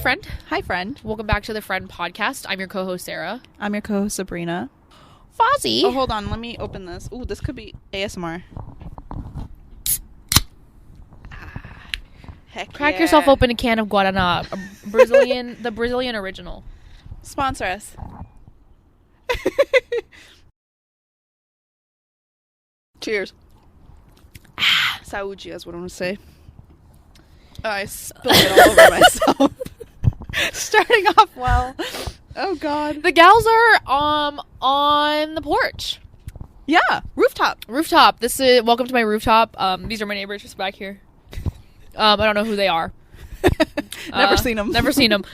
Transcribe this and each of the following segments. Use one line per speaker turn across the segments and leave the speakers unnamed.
friend.
Hi, friend.
Welcome back to the Friend Podcast. I'm your co-host, Sarah.
I'm your co-host, Sabrina.
Fozzie.
Oh, hold on. Let me open this. Ooh, this could be ASMR. Heck
Crack
yeah.
yourself open a can of Guaraná, the Brazilian original.
Sponsor us. Cheers. Saúde is what I want to say. Oh, I spilled it all over myself. Starting off well. Oh, God.
The gals are on the porch.
Yeah, rooftop.
This is welcome to my rooftop. These are my neighbors just back here. I don't know who they are.
Never seen them.
Never seen them.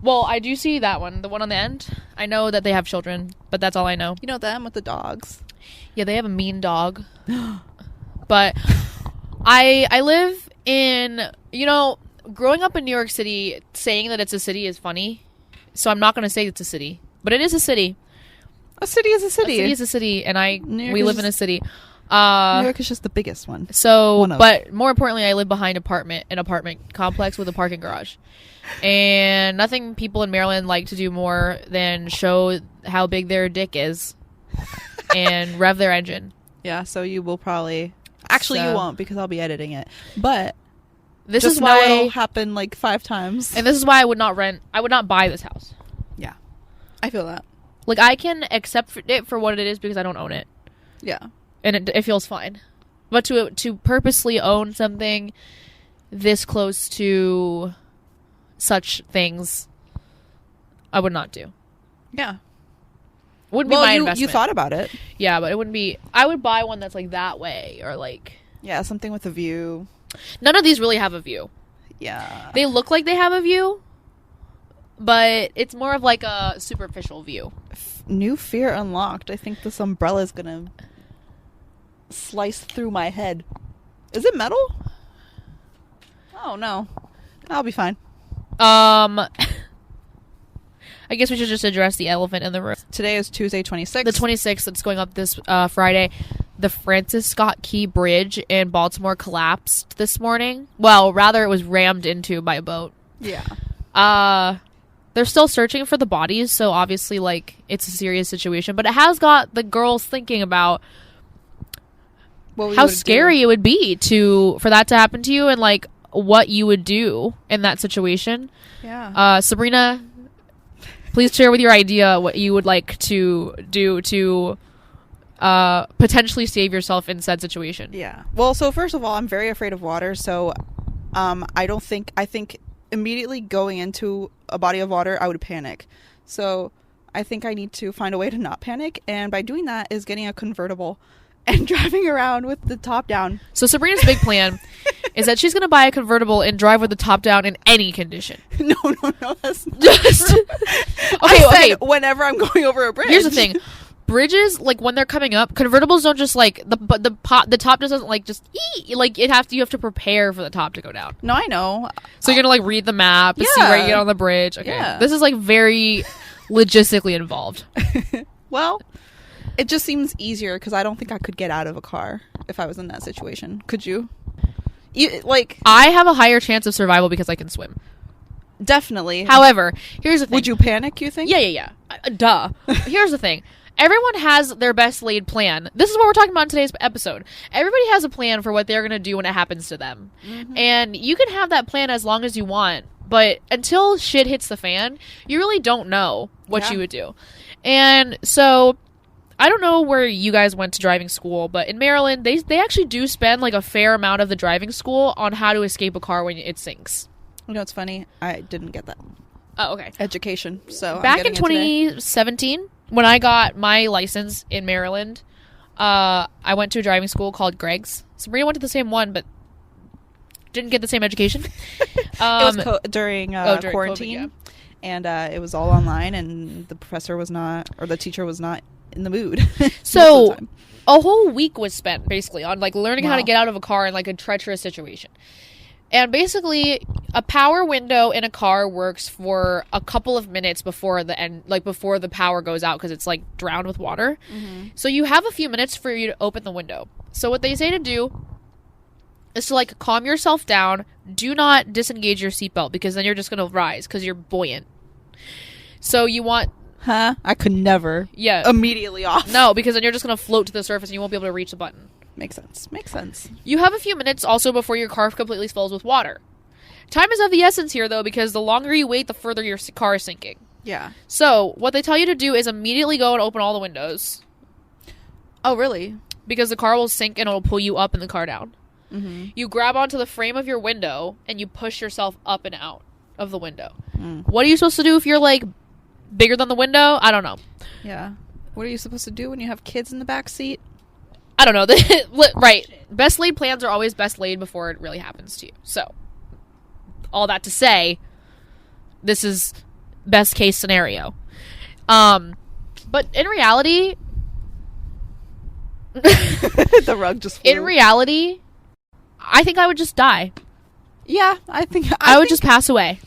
Well, I do see that one, the one on the end. I know that they have children, but that's all I know.
You know them with the dogs.
Yeah, they have a mean dog. But I live in, growing up in New York City, saying that it's a city is funny. So I'm not going to say it's a city, but it is a city.
A city is a city.
A city is a city, and we live in a city.
New York is just the biggest one.
So, but more importantly, I live behind an apartment complex with a parking garage. And nothing people in Maryland like to do more than show how big their dick is and rev their engine.
Yeah, so you will probably... Actually, you won't because I'll be editing it. But
this
just
is why
it'll happen like 5 times.
And this is why I would not buy this house.
Yeah. I feel that.
Like, I can accept it for what it is because I don't own it.
Yeah.
And it feels fine. But to purposely own something this close to such things, I would not do.
Yeah.
Wouldn't be my investment.
You thought about it.
Yeah, but it wouldn't be... I would buy one that's like that way or like...
Yeah, something with a view.
None of these really have a view.
Yeah.
They look like they have a view, but it's more of like a superficial view.
New fear unlocked. I think this umbrella is gonna slice through my head. Is it metal? Oh, no. I'll be fine.
I guess we should just address the elephant in the room.
Today is Tuesday, 26th.
The 26th, it's going up this Friday. The Francis Scott Key Bridge in Baltimore collapsed this morning. Well, rather it was rammed into by a boat.
Yeah.
They're still searching for the bodies, so obviously, like, it's a serious situation. But it has got the girls thinking about how scary it would be for that to happen to you and, like, what you would do in that situation.
Yeah.
Sabrina, please share with your idea what you would like to do to potentially save yourself in said situation.
Yeah. Well, so first of all, I'm very afraid of water, so I think immediately going into a body of water, I would panic. So I think I need to find a way to not panic, and by doing that is getting a convertible and driving around with the top down.
So Sabrina's big plan is that she's going to buy a convertible and drive with the top down in any condition.
No, that's not
just
true.
okay.
Whenever I'm going over a bridge.
Here's the thing. Bridges, like, when they're coming up, convertibles don't just, like, the top just doesn't, like, just like, you have to prepare for the top to go down.
No, I know.
So you're gonna, like, read the map and see where you get on the bridge. Okay.
Yeah.
This is, like, very logistically involved.
Well, it just seems easier because I don't think I could get out of a car if I was in that situation. Could you?
I have a higher chance of survival because I can swim.
Definitely.
However, here's the thing.
Would you panic, you think?
Yeah. Duh. Here's the thing. Everyone has their best laid plan. This is what we're talking about in today's episode. Everybody has a plan for what they're going to do when it happens to them. Mm-hmm. And you can have that plan as long as you want. But until shit hits the fan, you really don't know what you would do. And so, I don't know where you guys went to driving school, but in Maryland, they actually do spend like a fair amount of the driving school on how to escape a car when it sinks.
You know, it's funny. I didn't get that.
Oh, okay.
Education. So
back in 2017, when I got my license in Maryland, I went to a driving school called Greg's. Sabrina went to the same one, but didn't get the same education.
It was during quarantine,
COVID,
and it was all online, and the professor was not, or the teacher was not in the mood.
So a whole week was spent basically on like learning how to
Wow.
get out of a car in like a treacherous situation. And basically, a power window in a car works for a couple of minutes before the end, like before the power goes out, because it's like drowned with water. Mm-hmm. So you have a few minutes for you to open the window. So what they say to do is to like calm yourself down, do not disengage your seatbelt because then you're just going to rise because you're buoyant. So you want...
Huh? I could never.
Yeah.
Immediately off.
No, because then you're just going to float to the surface and you won't be able to reach the button.
Makes sense. Makes sense.
You have a few minutes also before your car completely fills with water. Time is of the essence here, though, because the longer you wait, the further your car is sinking.
Yeah.
So, what they tell you to do is immediately go and open all the windows.
Oh, really?
Because the car will sink and it'll pull you up and the car down.
Mm-hmm.
You grab onto the frame of your window and you push yourself up and out of the window. What are you supposed to do if you're, like, bigger than the window? I don't know.
Yeah. What are you supposed to do when you have kids in the back seat?
I don't know. Right. Best laid plans are always best laid before it really happens to you. So, all that to say, this is best case scenario. But in reality...
The rug just flew.
In reality, I think I would just die.
Yeah, I think
I would just pass away.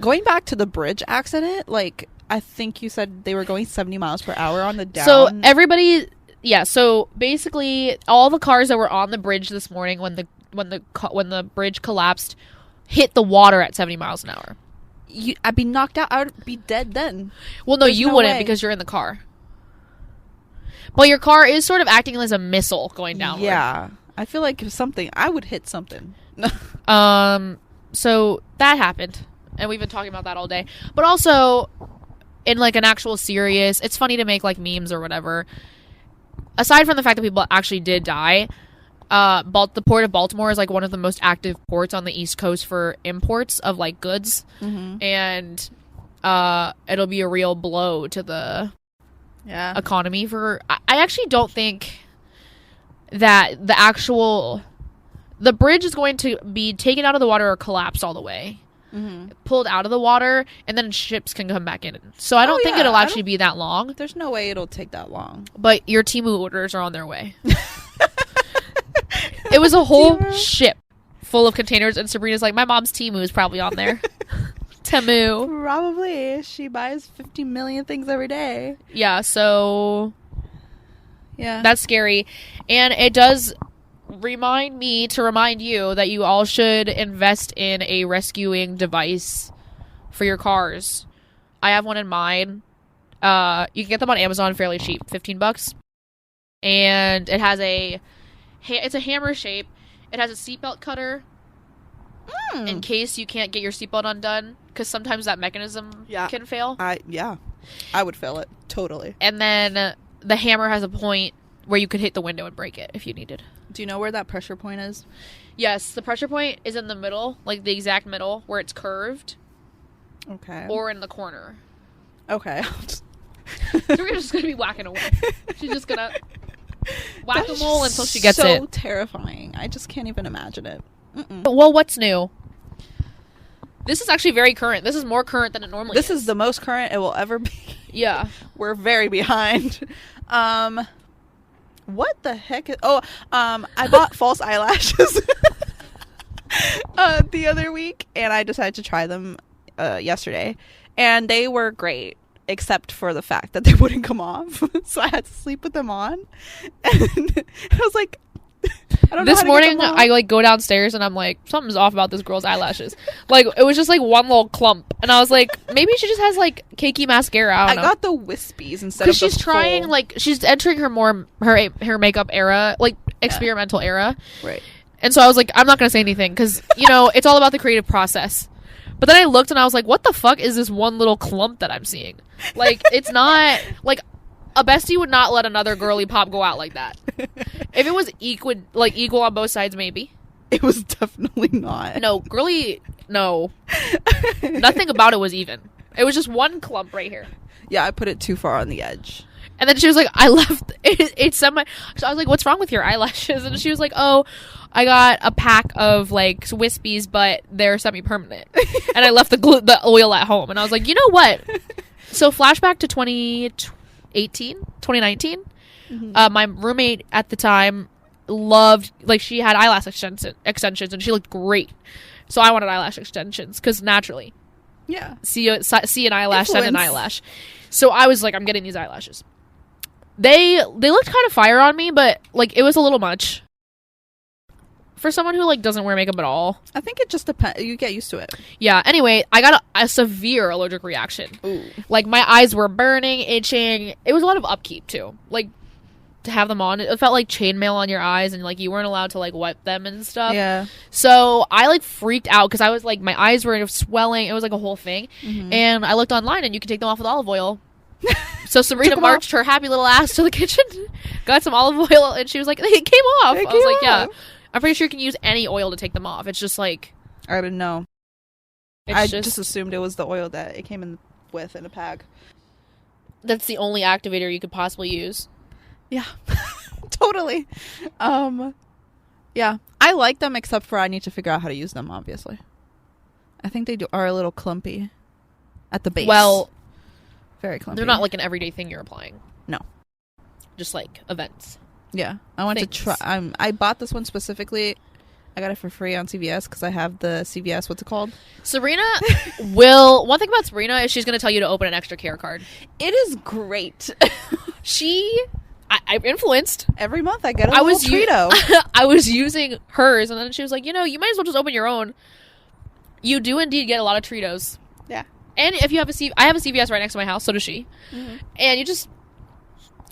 Going back to the bridge accident, like, I think you said they were going 70 miles per hour on the down.
So everybody, yeah. So basically, all the cars that were on the bridge this morning when the bridge collapsed hit the water at 70 miles an hour.
I'd be knocked out. I would be dead then.
Well, no,
There's
you
no
wouldn't
way.
because you're in the car. But your car is sort of acting as a missile going downward.
Yeah, I feel like if something, I would hit something.
So that happened, and we've been talking about that all day. But also, in like an actual serious, it's funny to make like memes or whatever. Aside from the fact that people actually did die, the port of Baltimore is like one of the most active ports on the East Coast for imports of like goods, and it'll be a real blow to the economy. I actually don't think that the bridge is going to be taken out of the water or collapsed all the way, pulled out of the water, and then ships can come back in. So I don't think it'll actually be that long.
There's no way it'll take that long.
But your Temu orders are on their way. It was a whole ship full of containers, and Sabrina's like, my mom's Temu is probably on there. Temu.
Probably. She buys 50 million things every day.
Yeah, so...
Yeah.
That's scary. And it does remind me to remind you that you all should invest in a rescuing device for your cars. I have one in mine. You can get them on Amazon fairly cheap, $15. And it has it's a hammer shape. It has a seatbelt cutter in case you can't get your seatbelt undone, because sometimes that mechanism can fail.
I would fail it totally.
And then the hammer has a point where you could hit the window and break it if you needed.
Do you know where that pressure point is?
Yes, the pressure point is in the middle, like the exact middle where it's curved.
Okay.
Or in the corner.
Okay.
We're just gonna be whacking away. She's just gonna whack a mole until she gets it.
So terrifying. I just can't even imagine it.
Well, what's new? This is actually very current. This is more current than it normally is.
This is the most current it will ever be.
Yeah.
We're very behind. What the heck is... I bought false eyelashes the other week, and I decided to try them yesterday. And they were great, except for the fact that they wouldn't come off. So I had to sleep with them on. And I was like... I don't know
this
how to
morning,
get them off.
I like go downstairs and I'm like, something's off about this girl's eyelashes. Like, it was just like one little clump, and I was like, maybe she just has like cakey mascara. I don't know.
got the wispies instead of
because she's trying
full...
like she's entering her makeup era, like experimental era,
right?
And so I was like, I'm not gonna say anything because it's all about the creative process. But then I looked and I was like, what the fuck is this one little clump that I'm seeing? Like, it's not like. A bestie would not let another girly pop go out like that. If it was equal on both sides, maybe.
It was definitely not.
No, girly, no. Nothing about it was even. It was just one clump right here.
Yeah, I put it too far on the edge.
And then she was like, I left it's semi. So I was like, what's wrong with your eyelashes? And she was like, oh, I got a pack of like wispies, but they're semi-permanent. And I left the oil at home. And I was like, you know what? So flashback to 2019. My roommate at the time loved, like, she had eyelash extensions and she looked great, so I wanted eyelash extensions because naturally see an eyelash, send an eyelash. So I was like, I'm getting these eyelashes. They looked kind of fire on me, but like it was a little much. for someone who like doesn't wear makeup at all.
I think it just depends. You get used to it.
Yeah. Anyway, I got a severe allergic reaction.
Ooh.
Like my eyes were burning, itching. It was a lot of upkeep too. Like to have them on, it felt like chainmail on your eyes, and like you weren't allowed to like wipe them and stuff.
Yeah.
So I like freaked out because I was like, my eyes were swelling. It was like a whole thing.
Mm-hmm.
And I looked online, and you can take them off with olive oil. So Sabrina marched her happy little ass to the kitchen, got some olive oil, and she was like, "It came off." I was like, "Yeah." I'm pretty sure you can use any oil to take them off. It's just like,
I didn't know.
It's
I just assumed it was the oil that it came in with in a pack.
That's the only activator you could possibly use.
Yeah. Totally. Yeah. I like them, except for I need to figure out how to use them, obviously. I think they are a little clumpy at the base.
Well,
very clumpy.
they're not like an everyday thing you're applying.
No.
Just like events.
Yeah. I want to try. I bought this one specifically. I got it for free on CVS because I have the CVS, what's it called?
Sabrina one thing about Sabrina is she's going to tell you to open an extra care card.
It is great.
I'm influenced.
Every month I get a little Trito.
I was using hers, and then she was like, you might as well just open your own. You do indeed get a lot of Tritos.
Yeah.
And if you have I have a CVS right next to my house, so does she. Mm-hmm. And you just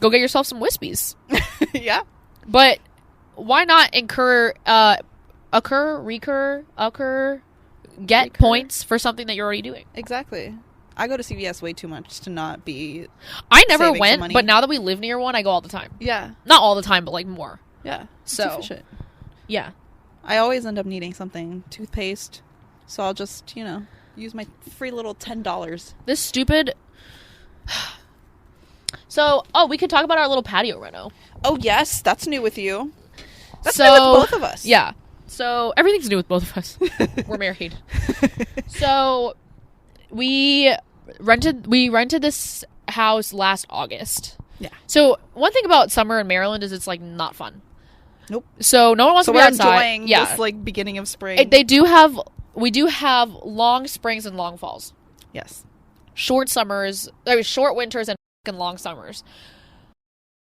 go get yourself some Wispies.
Yeah.
But why not get points for something that you're already doing?
Exactly. I go to CVS way too much to not be.
I never went, but now that we live near one, I go all the time.
Yeah.
Not all the time, but like more.
Yeah.
So
efficient.
Yeah. I
always end up needing something. Toothpaste. So I'll just, use my free little $10.
This stupid. So, we could talk about our little patio reno.
Oh, yes. That's new with you. That's new with both of us.
Yeah. So, everything's new with both of us. We're married. So, we rented this house last August.
Yeah.
So, one thing about summer in Maryland is it's, like, not fun.
Nope.
So, no one wants to be outside.
So, we're enjoying this, like, beginning of spring.
We do have long springs and long falls.
Yes.
Short winters and long summers.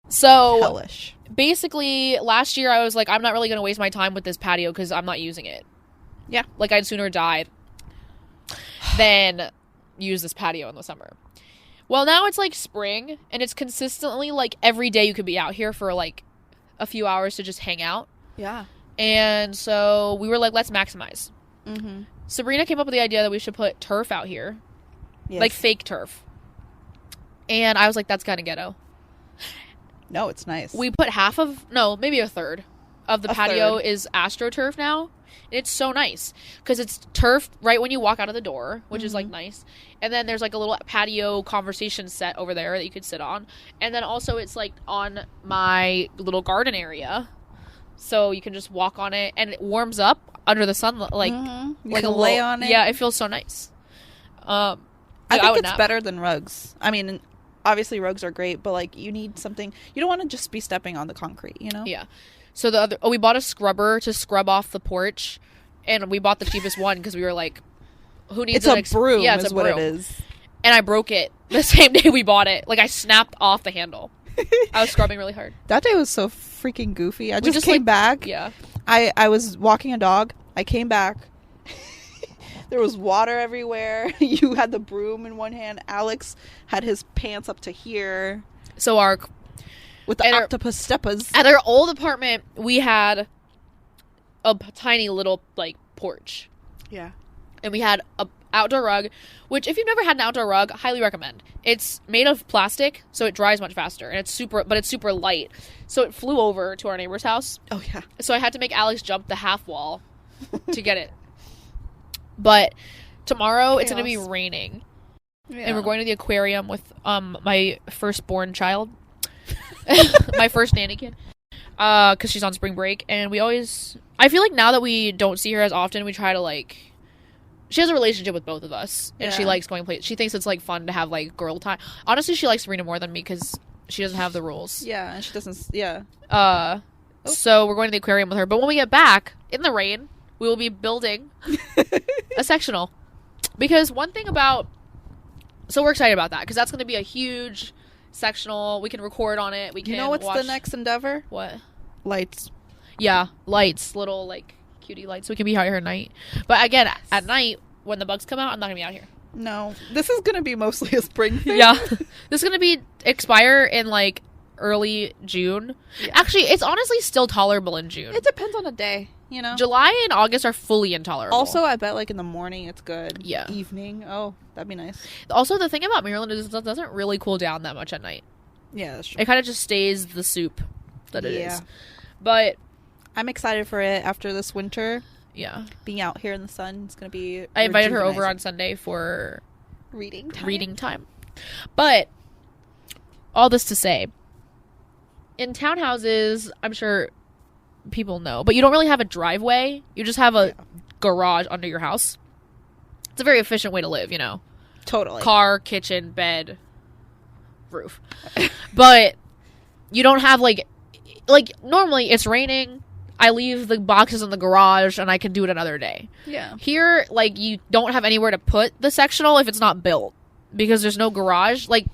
So
hellish.
Basically, last year I was like, I'm not really going to waste my time with this patio because I'm not using it.
Yeah.
Like, I'd sooner die than use this patio in the summer. Well, now it's like spring, and it's consistently like every day you could be out here for like a few hours to just hang out.
Yeah.
And so we were like, let's maximize.
Mm-hmm.
Sabrina came up with the idea that we should put turf out here. Yes. Like fake turf. And I was like, that's kind of ghetto.
No, it's nice.
We put maybe a third of the patio is AstroTurf now. It's so nice because it's turf right when you walk out of the door, which is like nice. And then there's like a little patio conversation set over there that you could sit on. And then also it's like on my little garden area. So you can just walk on it, and it warms up under the sun, like
you can lay on it.
Yeah, it feels so nice.
I think it's better than rugs. I mean, obviously rugs are great, but like you need something. You don't want to just be stepping on the concrete,
Yeah. So we bought a scrubber to scrub off the porch, and we bought the cheapest one because we were like, who needs
a broom? Yeah, it's
a broom.
What it is.
And I broke it the same day we bought it. Like, I snapped off the handle. I was scrubbing really hard.
That day was so freaking goofy. I just came back.
Yeah.
I was walking a dog. I came back. There was water everywhere. You had the broom in one hand. Alex had his pants up to here.
So
with the octopus steppers.
At our old apartment, we had a tiny little, like, porch.
Yeah.
And we had a outdoor rug, which if you've never had an outdoor rug, highly recommend. It's made of plastic, so it dries much faster, and it's super light. So it flew over to our neighbor's house.
Oh yeah.
So I had to make Alex jump the half wall to get it. But tomorrow it's going to be raining. Yeah. And we're going to the aquarium with my firstborn child. My first nanny kid. Because she's on spring break, and I feel like now that we don't see her as often, we try to like. She has a relationship with both of us, and she likes going play. She thinks it's like fun to have like girl time. Honestly, she likes Serena more than me because she doesn't have the rules.
Yeah, and she doesn't. Yeah.
So we're going to the aquarium with her. But when we get back in the rain, we will be building a sectional. Because one thing so we're excited about that because that's going to be a huge sectional. We can record on it. We can.
You know what's the next endeavor?
What?
Lights.
Yeah, lights, little like cutie lights, so we can be out here at night. But again, at night when the bugs come out, I'm not gonna be out here.
No, this is gonna be mostly a spring thing.
Yeah, this is gonna be expire in like early June.
Yeah.
Actually, it's honestly still tolerable in June.
It depends on the day, you know.
July and August are fully intolerable.
Also, I bet like in the morning it's good.
Yeah.
Evening, oh, that'd be nice.
Also, the thing about Maryland is it doesn't really cool down that much at night.
Yeah, that's true.
It kind of just stays the soup that it
Yeah.
is. But
I'm excited for it after this winter.
yeah,
Being out here in the sun, it's gonna be.
I invited her over
rejuvenating.
on Sunday for
reading time.
But all this to say, in townhouses, I'm sure people know, but you don't really have a driveway. You just have a garage under your house. It's a very efficient way to live, you know.
Totally.
Car, kitchen, bed, roof. But you don't have like normally it's raining. I leave the boxes in the garage and I can do it another day.
Yeah.
Here, like, you don't have anywhere to put the sectional if it's not built because there's no garage. Like,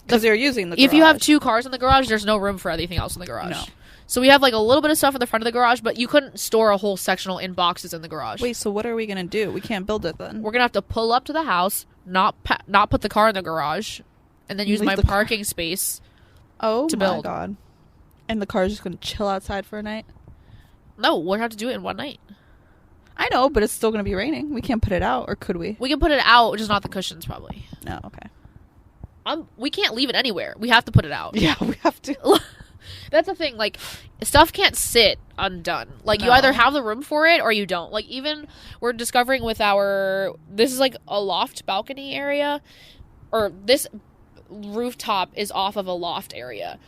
Because they're using the garage.
if you have 2 cars in the garage, there's no room for anything else in the garage.
No.
So we have like a little bit of stuff in the front of the garage, but you couldn't store a whole sectional in boxes in the garage.
Wait, so what are we gonna do? We can't build it then.
We're gonna have to pull up to the house, not put the car in the garage, and then use
Leave
my
the car.
parking space.
Oh
to
my
build.
god. And the car's just gonna chill outside for a night?
No, we'll have to do it in one night.
I know, but it's still gonna be raining. We can't put it out, or could we?
We can put it out, just not the cushions, probably.
No, okay.
We can't leave it anywhere. We have to put it out.
Yeah, we have to.
That's the thing. Like, stuff can't sit undone. Like, you
No.
either have the room for it or you don't. Like, even we're discovering with this is like a loft balcony area, or this rooftop is off of a loft area.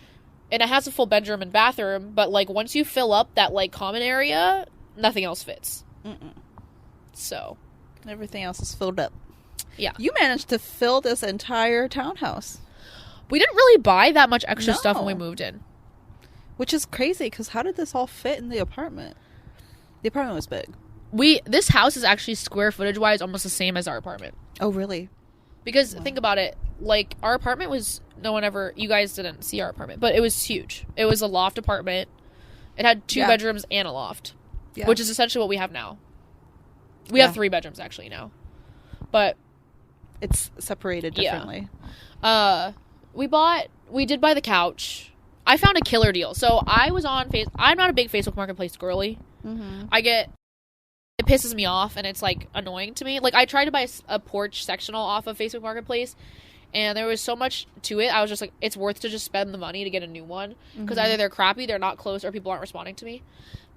And it has a full bedroom and bathroom, but like once you fill up that like common area, nothing else fits.
Mm-mm.
So,
Everything else is filled up.
yeah.
You managed to fill this entire townhouse,
We didn't really buy that much extra stuff when we
No.
moved in.
which is crazy. Because how did this all fit in the apartment? The apartment was big.
This house is actually square footage wise almost the same as our apartment.
Oh, really?
Because
Wow.
think about it, like our apartment was you guys didn't see our apartment, but it was huge. It was a loft apartment. It had 2
Yeah.
bedrooms and a loft,
Yeah.
which is essentially what we have now. We
Yeah.
have 3 bedrooms actually now, but
It's separated
Yeah.
differently.
we did buy the couch. I found a killer deal. So I was on I'm not a big Facebook Marketplace girly.
Mm-hmm.
It pisses me off and it's like annoying to me. Like I tried to buy a porch sectional off of Facebook Marketplace and there was so much to it. I was just like, it's worth to just spend the money to get a new one because either they're crappy, they're not close, or people aren't responding to me.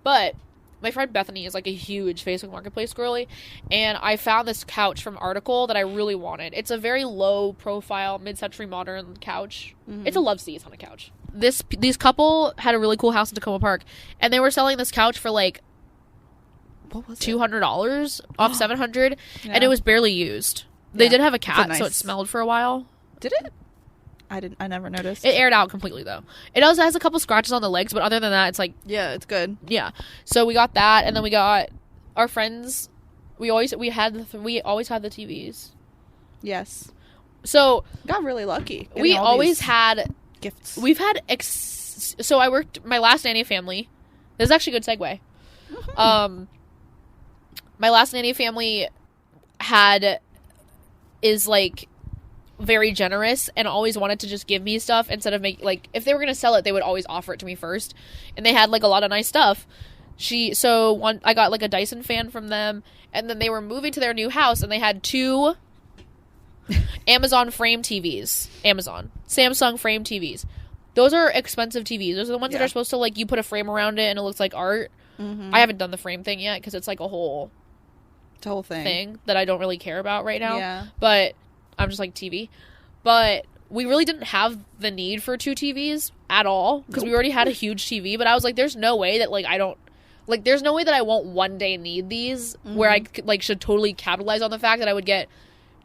But my friend Bethany is like a huge Facebook Marketplace girly, and I found this couch from Article that I really wanted. It's a very low profile mid-century modern couch. It's a love seat. It's on a couch. These couple had a really cool house in Tacoma Park, and they were selling this couch for like
What was it?
$200 off $700,
Yeah.
and it was barely used. They
Yeah.
did have a
It's a
cat, so it
nice-
smelled for a while.
Did it? I never noticed.
It aired out completely though. It also has a couple scratches on the legs, but other than that, it's like
Yeah, it's good.
yeah. So we got that, and then we got our friends. We always had the TVs.
Yes.
So
Got really lucky.
we
getting all
always
these
had.
gifts.
We've had. So I worked my last nanny family. This is actually a good segue.
Mhm.
My last nanny family is like very generous and always wanted to just give me stuff instead of if they were gonna sell it, they would always offer it to me first, and they had like a lot of nice stuff. I got like a Dyson fan from them, and then they were moving to their new house and they had 2 Samsung frame TVs. Those are expensive TVs. Those are the ones that
Yeah.
are supposed to like you put a frame around it and it looks like art.
Mhm.
I haven't done the frame thing yet because it's like a whole
The whole thing.
that I don't really care about right now.
Yeah.
But I'm just like TV. But we really didn't have the need for 2 TVs at all because we already had a huge TV. But I was like, there's no way that there's no way that I won't one day need these where I should totally capitalize on the fact that I would get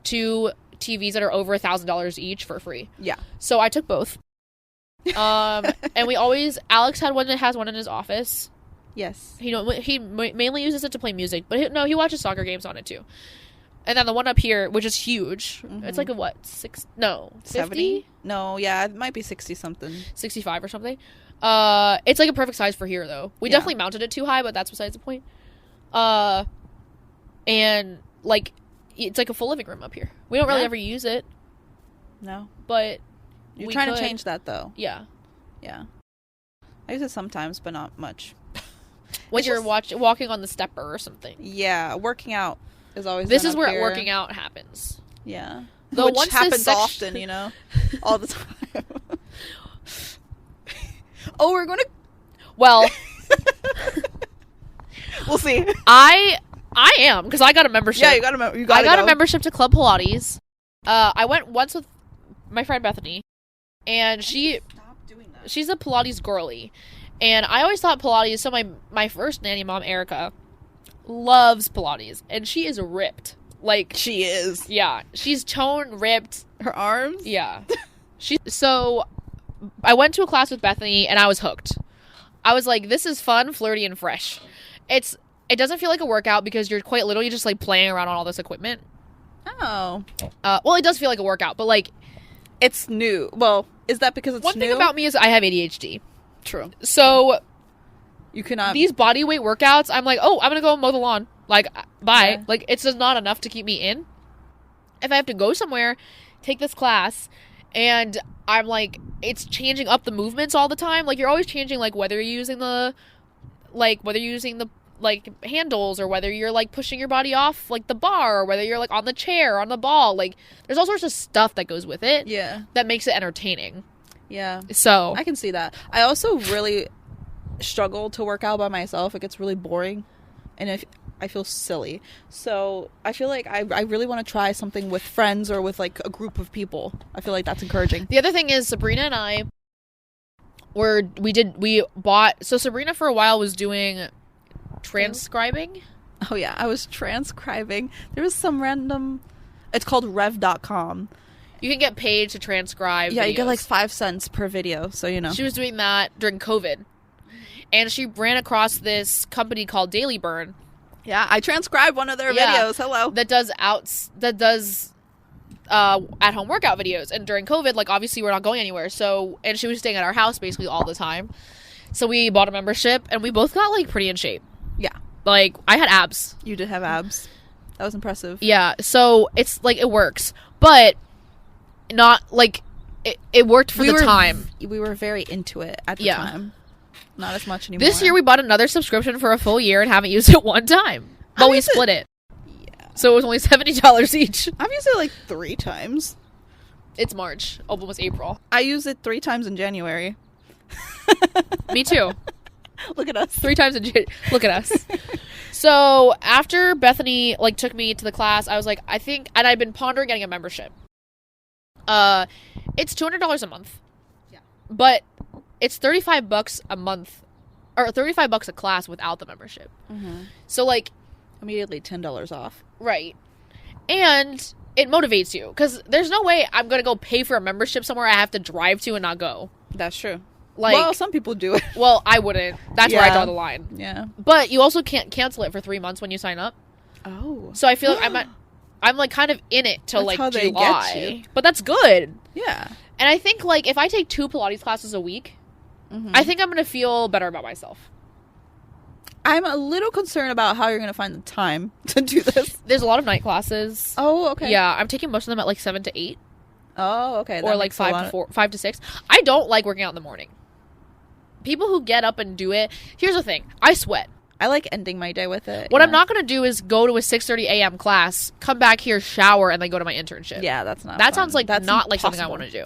2 TVs that are over $1,000 each for free.
Yeah.
So I took both. And Alex has one in his office.
Yes.
He mainly uses it to play music, but he watches soccer games on it too. And then the one up here, which is huge, it's like a what? 50?
70? No, yeah, it might be 60 something.
65 or something. It's like a perfect size for here, though. We definitely mounted it too high, but that's besides the point. And like, it's like a full living room up here. We don't really ever use it.
No.
But
you're trying to change that, though.
Yeah.
Yeah. I use it sometimes, but not much.
When you're walking on the stepper or something.
Yeah, working out is always.
This is where working out happens.
Yeah,
which
happens often, you know, all the time. Oh, we're going to.
Well,
we'll see.
I am because I got a membership.
Yeah, you got
a membership to Club Pilates. I went once with my friend Bethany, and she's a Pilates girly. And I always thought Pilates, so my first nanny mom, Erica, loves Pilates. And she is ripped. Like,
she is.
Yeah. She's toned, ripped.
Her arms?
Yeah. So, I went to a class with Bethany, and I was hooked. I was like, this is fun, flirty, and fresh. It doesn't feel like a workout because you're quite literally just, like, playing around on all this equipment.
Oh.
Well, it does feel like a workout, but, like...
It's new. Well, is that because it's new?
One thing about me is I have ADHD.
True.
So,
you cannot.
These body weight workouts, I'm like, oh, I'm gonna go mow the lawn. Like, bye.
Yeah.
Like, it's just not enough to keep me in. If I have to go somewhere, take this class, and I'm like, it's changing up the movements all the time. Like, you're always changing, like, whether you're using the handles, or whether you're, like, pushing your body off, like, the bar, or whether you're, like, on the chair, on the ball. Like, there's all sorts of stuff that goes with it.
Yeah.
That makes it entertaining.
Yeah.
So.
I can see that. I also really struggle to work out by myself. It gets really boring. And I feel silly. So I feel like I really want to try something with friends or with, like, a group of people. I feel like that's encouraging.
The other thing is Sabrina and I so Sabrina for a while was doing transcribing.
Oh, yeah. I was transcribing. There was some random... It's called rev.com.
You can get paid to transcribe videos.
You get like 5 cents per video, so you know.
She was doing that during COVID. And she ran across this company called Daily Burn.
Yeah, I transcribed one of their videos. Hello.
That does at-home workout videos. And during COVID, like, obviously we're not going anywhere. So, and she was staying at our house basically all the time. So we bought a membership, and we both got, like, pretty in shape.
Yeah.
Like, I had abs.
You did have abs. That was impressive.
Yeah, so it's, like, it works. But... not like it worked for the time.
We were very into it at the time. Not as much anymore.
This year we bought another subscription for a full year and haven't used it one time. But we split it. Yeah. So it was only $70 each.
I've used it like 3 times.
It's March. Almost April.
I used it 3 times in January.
Me too.
Look at us.
3 times in January. Look at us. So after Bethany like took me to the class, I was like, and I've been pondering getting a membership. It's $200 a month. Yeah. But it's $35 a month, or $35 a class without the membership. Mm-hmm. So, like...
immediately $10 off.
Right. And it motivates you. Because there's no way I'm going to go pay for a membership somewhere I have to drive to and not go.
That's true.
Like,
well, some people do it.
Well, I wouldn't. That's where I draw the line.
Yeah.
But you also can't cancel it for 3 months when you sign up.
Oh.
So I feel like I'm like kind of in it till
that's
like
how
July.
they get you.
But that's good.
Yeah.
And I think like if I take 2 Pilates classes a week, I think I'm going to feel better about myself.
I'm a little concerned about how you're going to find the time to do this.
There's a lot of night classes.
Oh, okay.
Yeah, I'm taking most of them at like 7 to 8.
Oh, okay.
Or like 5 to 6. I don't like working out in the morning. People who get up and do it, here's the thing. I sweat.
I like ending my day with it.
What I'm not going to do is go to a 6:30 a.m. class, come back here, shower, and then go to my internship.
Yeah, that's not
That
fun.
sounds like
that's
not
impossible.
like something I want to do.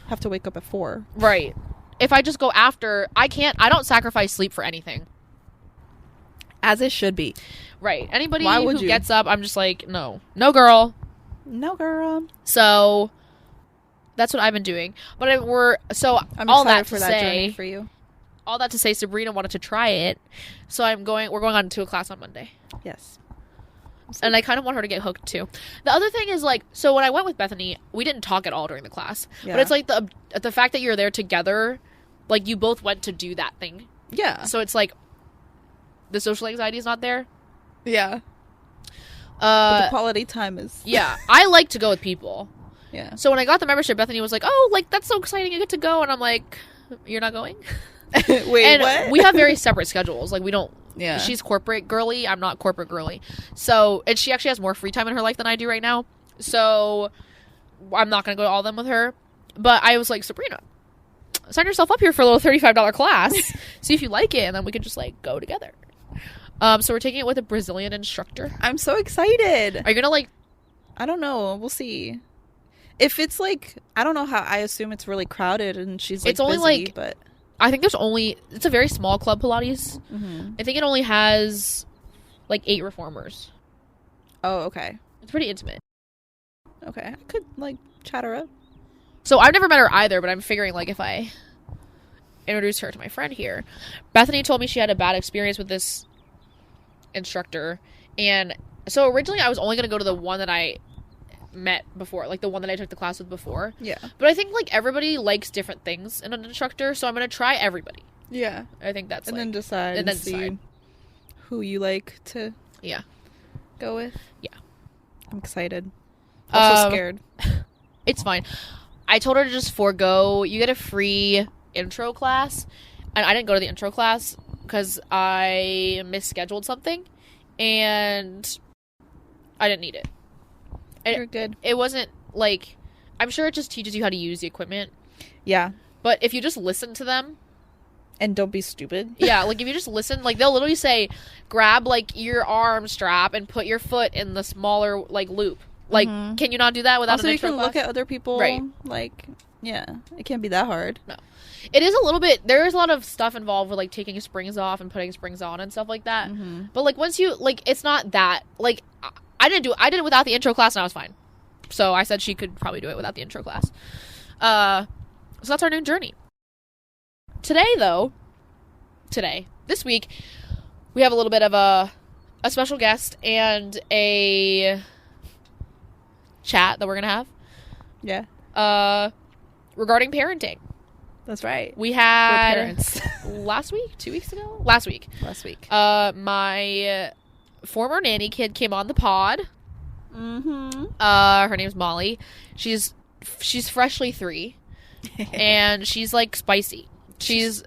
Have to wake up at 4.
Right. If I just go after, I don't sacrifice sleep for anything.
As it should be.
Right. Anybody
Why would
who
you?
gets up, I'm just like, no. No, girl.
No, girl.
So, that's what I've been doing. But
I'm
all
excited
that
for
to
that
say,
journey for you.
All that to say, Sabrina wanted to try it. So we're going on to a class on Monday.
Yes.
And I kind of want her to get hooked too. The other thing is like, so when I went with Bethany, we didn't talk at all during the class. Yeah. But it's like the fact that you're there together, like you both went to do that thing.
Yeah.
So it's like, the social anxiety is not there.
Yeah. But the quality time is...
Yeah, I like to go with people.
Yeah.
So when I got the membership, Bethany was like, oh, like, that's so exciting, you get to go. And I'm like, you're not going?
Wait,
and
what?
we have very separate schedules. Like, we don't...
Yeah.
She's corporate girly. I'm not corporate girly. So, and she actually has more free time in her life than I do right now. So, I'm not going to go to all of them with her. But I was like, Sabrina, sign yourself up here for a little $35 class. See if you like it. And then we can just, like, go together. So we're taking it with a Brazilian instructor.
I'm so excited.
Are you going to, like...
I don't know. We'll see. If it's, like... I don't know how... I assume it's really crowded and she's, like,
it's only,
busy,
like...
but...
I think there's only... It's a very small club, Pilates.
Mm-hmm.
I think it only has, like, 8 reformers.
Oh, okay.
It's pretty intimate.
Okay. I could, like, chat her up.
So I've never met her either, but I'm figuring, like, if I introduce her to my friend here. Bethany told me she had a bad experience with this instructor. And so originally I was only going to go to the one that I met before, like the one that I took the class with before.
Yeah.
But I think, like, everybody likes different things in an instructor, so I'm going to try everybody.
Yeah.
I think that's,
and
like...
then decide.
And then
see
decide.
who you like to
Yeah.
go with.
Yeah.
I'm excited. Also scared.
It's fine. I told her to just forego. You get a free intro class. And I didn't go to the intro class because I misscheduled something. And I didn't need it.
You're good.
It wasn't, like... I'm sure it just teaches you how to use the equipment.
Yeah.
But if you just listen to them...
And don't be stupid.
Yeah, like, if you just listen... Like, they'll literally say, grab, like, your arm strap and put your foot in the smaller, like, loop. Like, can you not do that without
also,
an
you
intro
can
class?
look at other people.
Right.
Like, yeah. It can't be that hard.
No. It is a little bit... There is a lot of stuff involved with, like, taking springs off and putting springs on and stuff like that.
Mm-hmm.
But, like, once you... Like, it's not that... Like, I did it without the intro class and I was fine. So I said she could probably do it without the intro class. So that's our new journey. This week, we have a little bit of a special guest and a chat that we're going to have.
Yeah.
Regarding parenting.
That's right.
We had...
We're parents.
Last week? 2 weeks ago? Last week. My former nanny kid came on the pod.
Mm-hmm.
Her name's Molly. She's freshly 3. And she's, like, spicy. She's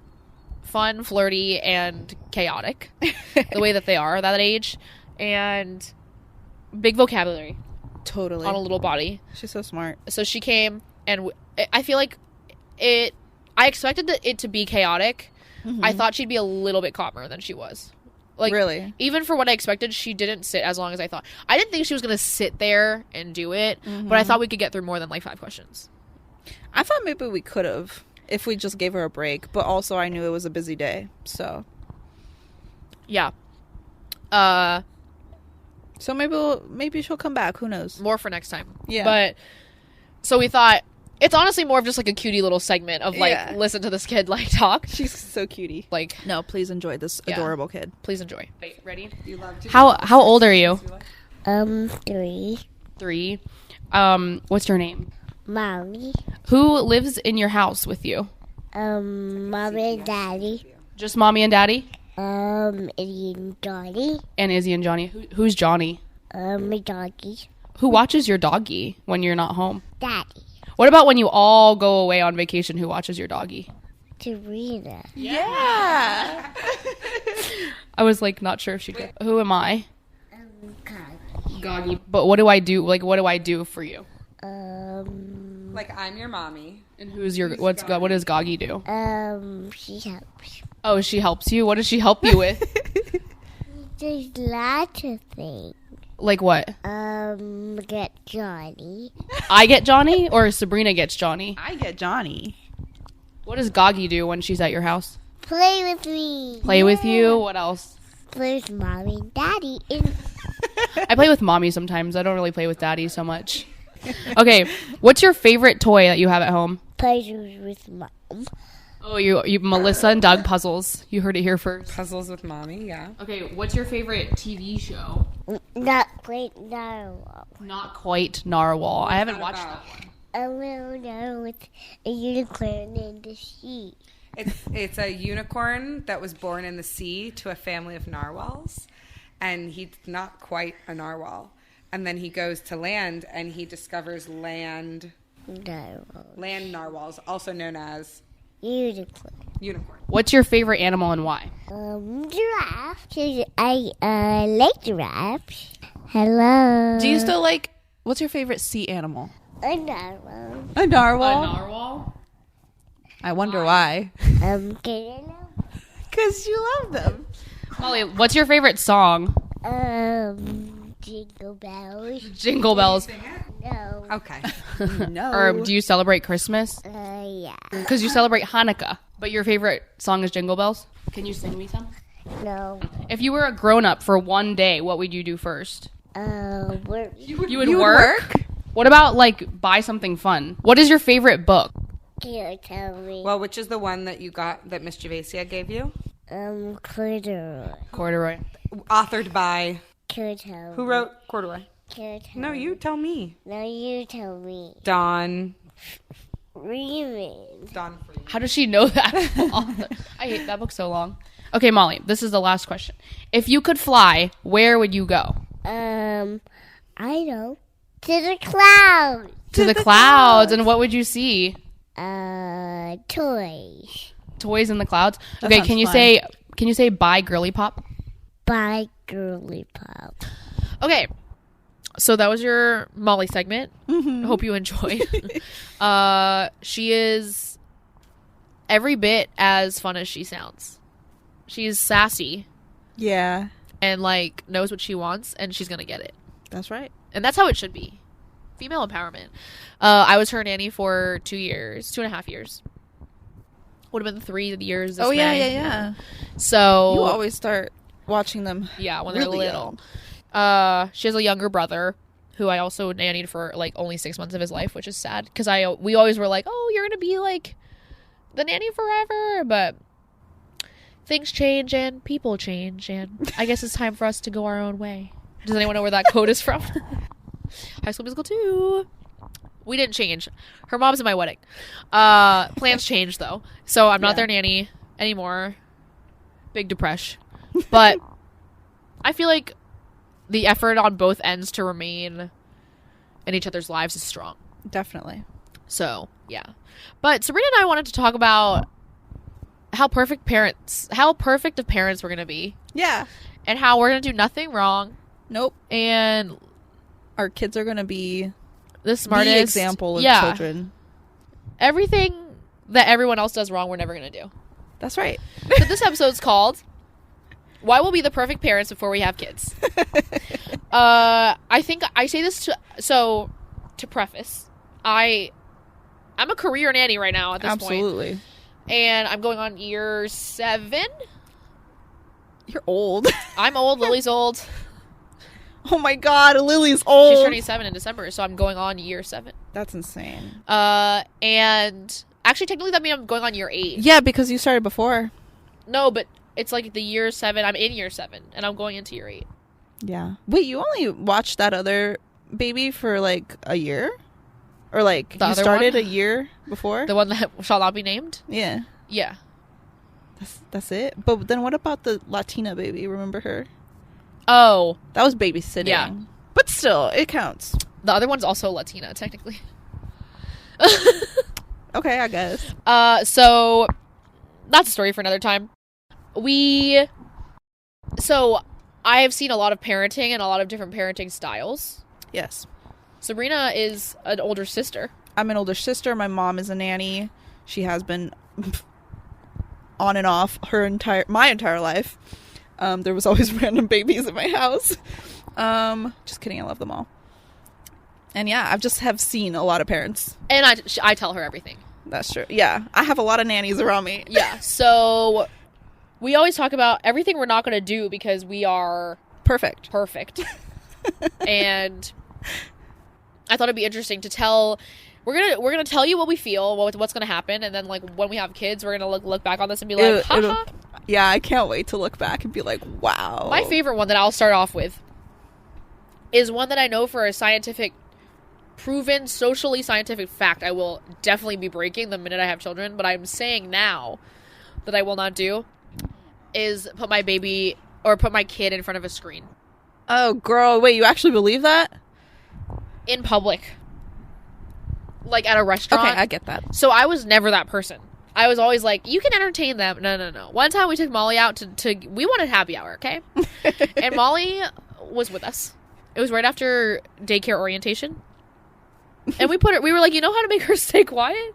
fun, flirty, and chaotic. The way that they are at that age. And big vocabulary.
Totally.
On a little body.
She's so smart.
So she came, and I feel like I expected it to be chaotic. Mm-hmm. I thought she'd be a little bit calmer than she was. Like,
really?
Even for what I expected, she didn't sit as long as I thought. I didn't think she was going to sit there and do it, but I thought we could get through more than, like, 5 questions.
I thought maybe we could have if we just gave her a break, but also I knew it was a busy day, so.
Yeah.
So maybe she'll come back. Who knows?
More for next time.
Yeah.
But, so we thought... It's honestly more of just, like, a cutie little segment of, like, listen to this kid, like, talk.
She's so cutie.
Like...
No, please enjoy this adorable kid.
Please enjoy. Wait, ready?
You love to
How old are you?
3.
3. What's your name?
Mommy.
Who lives in your house with you?
Mommy and Daddy.
Just mommy and daddy?
Izzy and Johnny.
And Izzy and Johnny. Who's Johnny?
My doggy.
Who watches your doggy when you're not home?
Daddy.
What about when you all go away on vacation? Who watches your doggy?
Sabrina.
Yeah.
I was, like, not sure if she'd go. Who am I?
Goggy.
Goggy. But what do I do? Like, what do I do for you?
Like, I'm your mommy.
And what does Goggy do?
She helps.
Oh, she helps you? What does she help you with?
There's lots of things.
Like what?
Get Johnny.
I get Johnny or Sabrina gets Johnny?
I get Johnny.
What does Goggy do when she's at your house?
Play with me.
Play with you? What else?
Play with Mommy and Daddy. And
I play with Mommy sometimes. I don't really play with Daddy so much. Okay, what's your favorite toy that you have at home?
puzzles with Mom.
Oh, you Melissa and Doug puzzles. You heard it here first.
Puzzles with mommy, yeah.
Okay, what's your favorite TV show?
Not quite narrow.
Not quite Narwhal. I haven't watched that one.
A little narrow with a unicorn in the sea.
It's a unicorn that was born in the sea to a family of narwhals, and he's not quite a narwhal. And then he goes to land, and he discovers land narwhals, also known as
Unicorn.
unicorn.
What's your favorite animal and why?
Giraffe. I like giraffes. Hello.
Do you still like? What's your favorite sea animal?
A narwhal.
A narwhal.
narwhal.
I wonder why.
Can I know?
Because you love them.
Molly, what's your favorite song?
Jingle bells.
Jingle bells.
No.
Okay.
No.
Or do you celebrate Christmas?
Yeah.
Because you celebrate Hanukkah. But your favorite song is Jingle Bells? Can you sing me some?
No.
If you were a grown-up for one day, what would you do first?
Work.
You would work? What about, like, buy something fun? What is your favorite book?
Can you tell me?
Well, which is the one that you got that Miss Javacia gave you?
Corduroy.
Corduroy.
Authored by
Can you tell
who
me?
wrote Corduroy?
Can you tell
No,
me?
you tell me.
No, you tell me.
Don
Freeman.
Freeman.
How does she know that? I hate that book so long. Okay, Molly, this is the last question. If you could fly, where would you go?
I know. To the clouds.
To the clouds. And what would you see?
Toys.
Toys in the clouds.
That
Okay,
sounds
can you say bye girly pop?
By Girly Pop.
Okay. So that was your Molly segment.
Mm-hmm.
Hope you enjoyed. She is every bit as fun as she sounds. She's sassy
Yeah,
and like knows what she wants, and she's gonna get it.
that's right.
And that's how it should be. Female empowerment. I was her nanny for 2.5 years. Would have been 3 years. This May.
yeah.
So
You always start watching them.
yeah, when they're
really
little.
young.
She has a younger brother who I also nannied for like only 6 months of his life, which is sad because we always were like, oh, you're gonna be like the nanny forever, but things change and people change, and I guess it's time for us to go our own way. Does anyone know where that quote is from? High School Musical 2. We didn't change. Her mom's in my wedding. Plans changed though, so I'm not
Yeah.
their nanny anymore. Big depression, but I feel like the effort on both ends to remain in each other's lives is strong.
Definitely.
So yeah, but Sabrina and I wanted to talk about how perfect of parents we're gonna be,
Yeah.
and how we're gonna do nothing wrong,
Nope.
and
Our kids are gonna be
the smartest
the example of
yeah,
children.
Everything that everyone else does wrong, we're never gonna do.
That's right.
So this episode's called "Why We'll Be the Perfect Parents Before We Have Kids." I think I say this to preface. I'm a career nanny right now at this point,
Absolutely.
and I'm going on year 7.
You're old.
I'm old. Lily's old.
Oh my God, Lily's old.
She's turning 7 in December, so I'm going on year 7.
That's insane.
And actually, technically, that means I'm going on year 8.
Yeah, because you started before.
No, but it's like the year 7. I'm in year 7, and I'm going into year 8.
Yeah. Wait, you only watched that other baby for like a year? Or like
The
you
other
started
one?
a year before?
The one that shall not be named.
Yeah.
Yeah.
That's it. But then what about the Latina baby? Remember her?
Oh,
That was babysitting.
Yeah.
But still, it counts.
the other one's also Latina, technically.
Okay, I guess.
So that's a story for another time. So I have seen a lot of parenting and a lot of different parenting styles.
Yes.
Sabrina is an older sister.
I'm an older sister. My mom is a nanny. She has been on and off my entire life. There was always random babies in my house. Just kidding. I love them all. And yeah, I've just have seen a lot of parents.
And I tell her everything.
That's true. Yeah, I have a lot of nannies around me.
Yeah, so we always talk about everything we're not going to do because we are
Perfect.
And I thought it'd be interesting to tell. We're gonna tell you what we feel, what's gonna happen, and then like when we have kids, we're gonna look back on this and be like, haha.
Yeah, I can't wait to look back and be like, wow.
My favorite one that I'll start off with is one that I know for a proven socially scientific fact I will definitely be breaking the minute I have children, but I'm saying now that I will not do is put my kid in front of a screen.
Oh, girl, wait, you actually believe that?
in public. Like at a restaurant.
Okay, I get that.
So I was never that person. I was always like, you can entertain them. No. One time we took Molly out to we wanted happy hour, okay? And Molly was with us. It was right after daycare orientation. And we were like, you know how to make her stay quiet?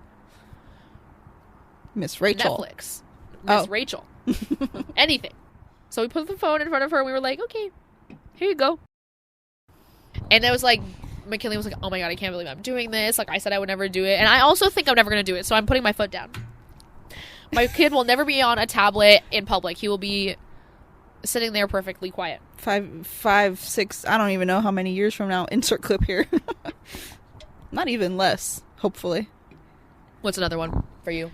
Miss Rachel.
Netflix. Miss Rachel. Anything. So we put the phone in front of her and we were like, okay, here you go. And it was like, McKinley was like, oh my god, I can't believe I'm doing this. Like, I said I would never do it. And I also think I'm never going to do it. So I'm putting my foot down. My kid will never be on a tablet in public. He will be sitting there perfectly quiet.
5, 6, I don't even know how many years from now. Insert clip here. Not even less, hopefully.
What's another one for you?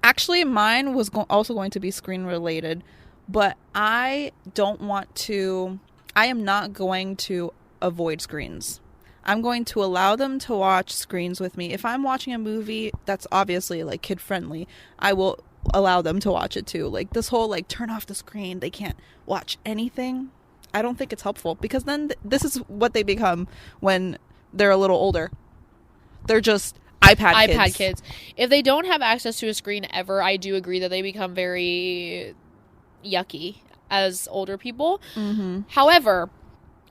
Actually, mine was also going to be screen related, but I am not going to avoid screens. I'm going to allow them to watch screens with me. If I'm watching a movie that's obviously like kid friendly, I will allow them to watch it too. Like this whole like turn off the screen, they can't watch anything. I don't think it's helpful because then this is what they become when they're a little older. They're just iPad kids.
If they don't have access to a screen ever, I do agree that they become very yucky as older people. Mm-hmm. However,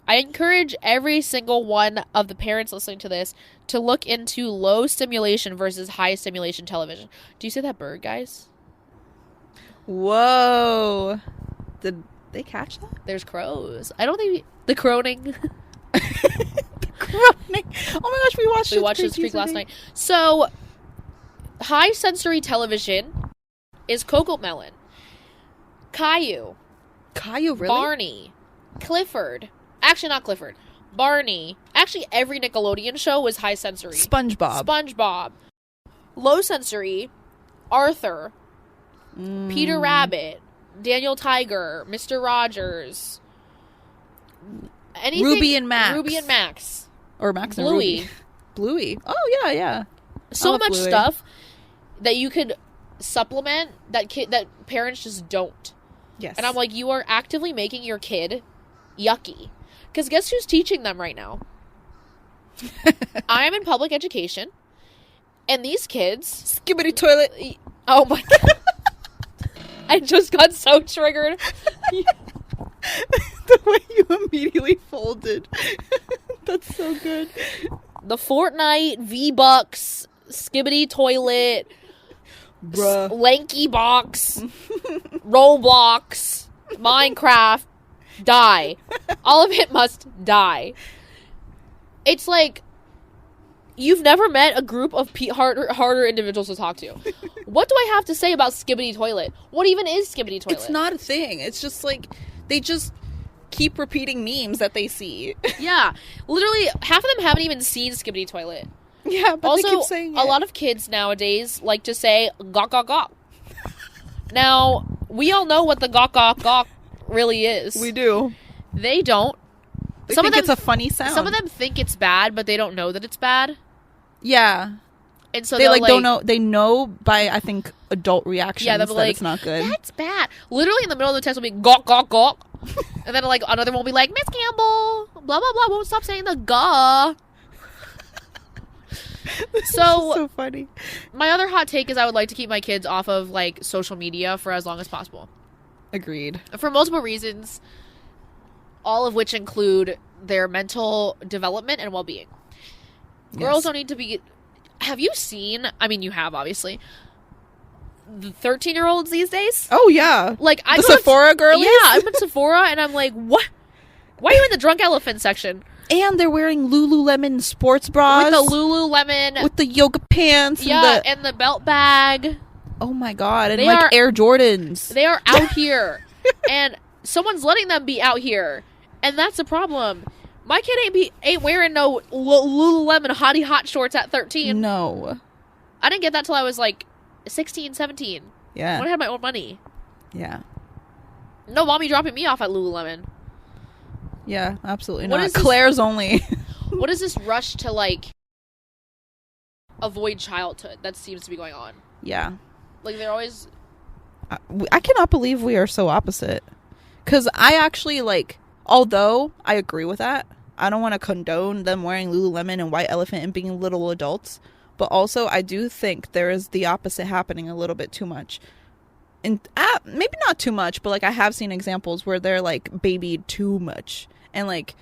I encourage every single one of the parents listening to this to look into low stimulation versus high stimulation television. Do you see that bird, guys?
Whoa. Did they catch that?
There's crows. I don't think the croning.
Croning. Oh my gosh, we watched
Schitt's Creek last night. So, high sensory television is Cocomelon, Caillou,
really?
Barney, Clifford. Actually, not Clifford. Barney. Actually, every Nickelodeon show was high sensory. SpongeBob. Low sensory. Arthur. Peter Rabbit. Daniel Tiger. Mr. Rogers. Anything.
Ruby and Max. Or Max and
Bluey.
Ruby. Bluey. Oh, yeah.
So much Bluey. Stuff that you could supplement that parents just don't.
Yes.
And I'm like, you are actively making your kid yucky. Because guess who's teaching them right now? I am in public education. And these kids...
Skibbity toilet.
Oh my god. I just got so triggered.
The way you immediately folded. That's so good.
The Fortnite, V-Bucks, Skibbity toilet,
Bruh.
Lanky box, Roblox, Minecraft. Die. All of it must die. It's like you've never met a group of harder individuals to talk to. What do I have to say about Skibbity Toilet? What even is Skibbity Toilet?
It's not a thing. It's just like they just keep repeating memes that they see.
Yeah. Literally, half of them haven't even seen Skibbity Toilet.
Yeah, but
also,
they keep saying it.
A lot of kids nowadays like to say gawk gawk gawk. Now, we all know what the gawk gawk gawk really is.
We do.
They don't.
They think it's a funny sound.
Some of them think it's bad, but they don't know that it's bad.
Yeah.
And so
they don't know. They know by, I think, adult reactions that it's not good.
That's bad. Literally in the middle of the text will be gawk gawk gawk. And then like another one will be like, Miss Campbell, blah blah blah, won't stop saying the gaw.
So funny.
My other hot take is I would like to keep my kids off of like social media for as long as possible.
Agreed.
For multiple reasons, all of which include their mental development and well-being. Yes. Girls don't need to be... Have you seen... I mean, you have, obviously. The 13-year-olds these days?
Oh, yeah.
Like,
the Sephora girlies?
Yeah, I'm at Sephora, and I'm like, what? Why are you in the drunk elephant section?
And they're wearing Lululemon sports bras.
With the Lululemon.
With the yoga pants.
Yeah, and the belt bag.
Oh, my God. And like Air Jordans.
They are out here. And someone's letting them be out here. And that's a problem. My kid ain't wearing no Lululemon hottie hot shorts at 13.
No.
I didn't get that till I was like 16, 17.
Yeah.
When I had my own money.
Yeah.
No mommy dropping me off at Lululemon.
Yeah, absolutely not. Claire's only.
What is this rush to like avoid childhood that seems to be going on?
Yeah.
Like they're always...
I cannot believe we are so opposite. Because I actually like... Although I agree with that, I don't want to condone them wearing Lululemon and White Elephant and being little adults. But also, I do think there is the opposite happening a little bit too much. And maybe not too much, but like I have seen examples where they're like babied too much. And like